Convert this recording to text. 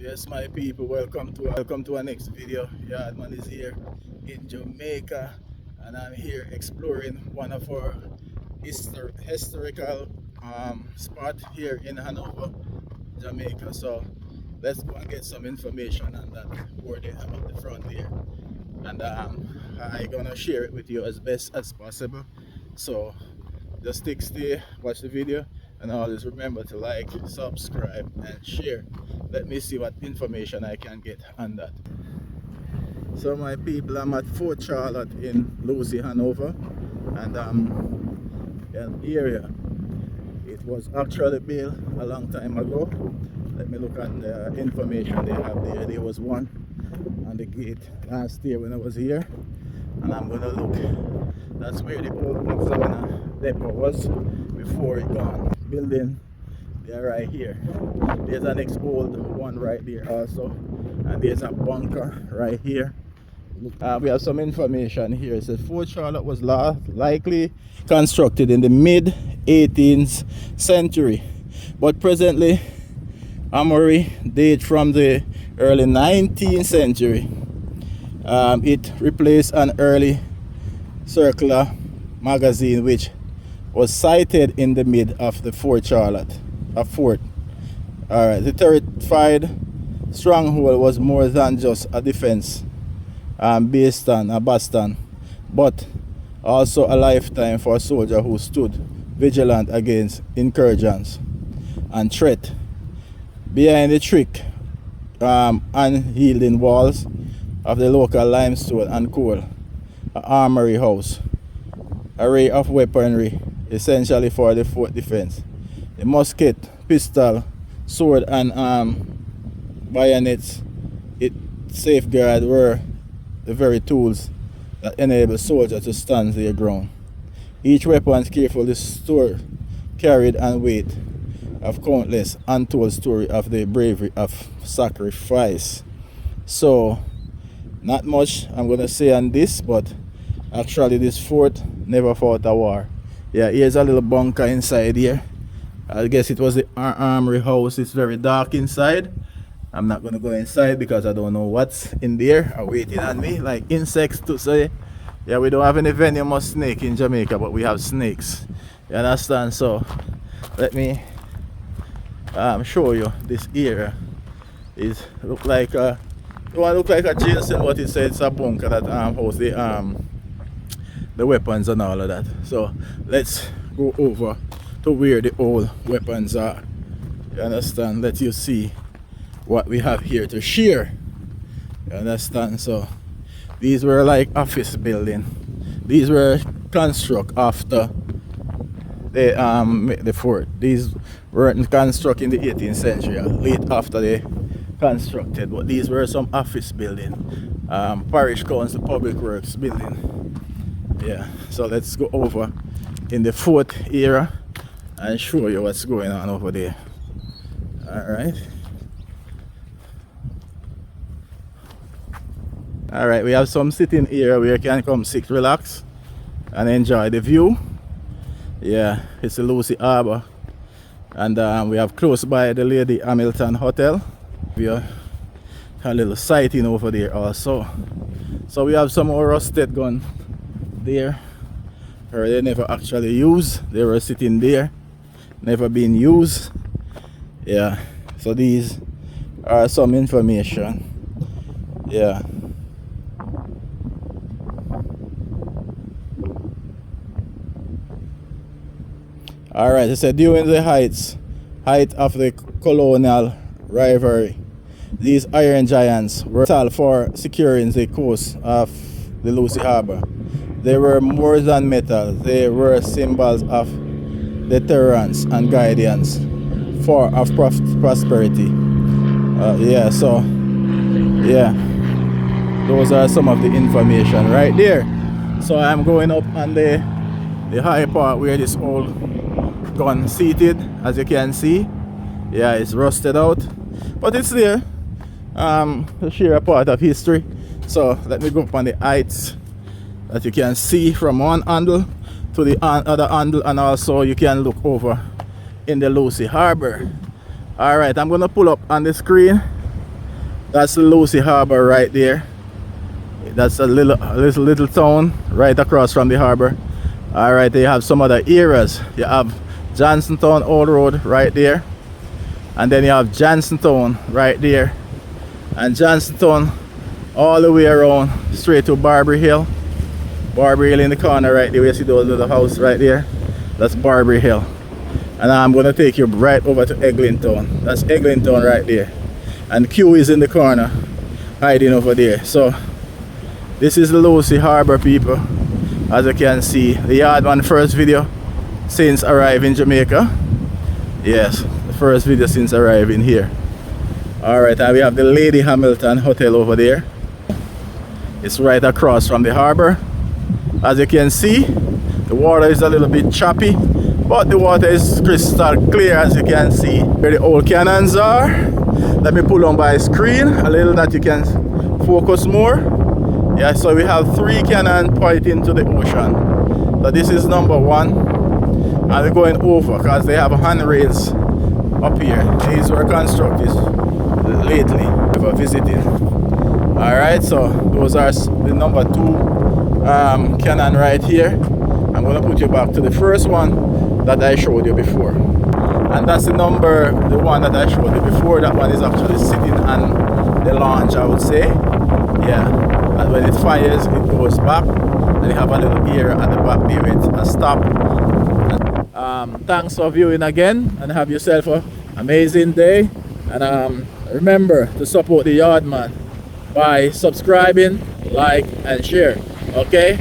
Yes, my people, welcome to our next video. Yardman is here in Jamaica, and I'm here exploring one of our historical spot here in Hanover, Jamaica. So let's go and get some information on that board they have at the front here, and I'm gonna share it with you as best as possible. So just stay, watch the video, and always remember to like, subscribe, and share. Let me see what information I can get on that. So my people, I'm at Fort Charlotte in Lucea, Hanover, and an area. It was actually built a long time ago. Let me look at the information they have there. There was one on the gate last year when I was here, and I'm gonna look. That's where the old examiner depot was before it gone. Building, they're right here. There's an old one right there also, and there's a bunker right here. We have some information here. It says Fort Charlotte was likely constructed in the mid 18th century, but presently Armory dates from the early 19th century. It replaced an early circular magazine which was sited in the mid of the Fort Charlotte, a fort. Alright, the terrified stronghold was more than just a defense based on a bastion, but also a lifetime for a soldier who stood vigilant against incursions and threat. Behind the thick, unyielding walls of the local limestone and coal, an armory house, array of weaponry essentially for the fort defense. The musket, pistol, sword, and bayonets it safeguard were the very tools that enable soldiers to stand their ground. Each weapon carefully stored, carried, and weight of countless untold story of the bravery of sacrifice. So, not much I'm gonna say on this, but actually this fort never fought a war. Yeah, here's a little bunker inside here. I guess it was the armory house. It's very dark inside. I'm not gonna go inside because I don't know what's in there are waiting on me, like insects to say. Yeah, we don't have any venomous snake in Jamaica, but we have snakes. You understand? So let me show you this area. It look like a jail cell, but it says it's a bunker that holds the weapons and all of that. So let's go over to where the old weapons are. You understand? Let you see what we have here to share. You understand? So these were like office building. These were constructed after the fort. These weren't constructed in the 18th century, late after they constructed, but these were some office building, parish council public works building. Yeah, so let's go over in the fort era and show you what's going on over there. Alright, we have some sitting area where you can come sit, relax, and enjoy the view. Yeah, it's the Lucea Harbor, and we have close by the Lady Hamilton Hotel. We have a little sighting over there also. So we have some more rusted gun there, or they never actually used. They were sitting there, never been used. Yeah, so these are some information. Yeah. Alright, I said during the height of the colonial rivalry, these iron giants were vital for securing the coast of the Lucea Harbor. They were more than metal. They were symbols of deterrence and guidance of prosperity. Yeah, so yeah, those are some of the information right there. So I'm going up on the high part where this old gun seated, as you can see. Yeah, it's rusted out, but it's there to share a part of history. So let me go up on the heights that you can see from one angle to the other angle, and also you can look over in the Lucea Harbor. Alright, I'm gonna pull up on the screen That's the Lucea Harbor right there. That's a little town right across from the harbor. All right, they have some other areas. You have Johnsontown Old Road right there, and then you have Johnsontown right there, and Johnsontown all the way around straight to Barbary Hill. Barbary Hill in the corner right there. You see those little house right there? That's Barbary Hill. And I'm going to take you right over to Eglinton. That's Eglinton right there. And Q is in the corner, hiding over there. So this is the Lucea Harbor, people. As you can see, the Yardman first video since arriving in Jamaica. Yes, the first video since arriving here. Alright, and we have the Lady Hamilton Hotel over there. It's right across from the harbor. As you can see, the water is a little bit choppy, but the water is crystal clear, as you can see. Where the old cannons are. Let me pull on by screen a little that you can focus more. Yeah, so we have 3 cannons pointing to the ocean. So this is number 1. And we're going over because they have handrails up here. These were constructed lately. We were visiting. Alright, so those are the number 2 cannon right here. I'm going to put you back to the first one that I showed you before. And that's the one that I showed you before. That one is actually sitting on the launch, I would say. Yeah. And when it fires, it goes back. And you have a little area at the back there with a stop. Thanks for viewing again. And have yourself an amazing day. And remember to support the Yardman by subscribing, like, and share. Okay?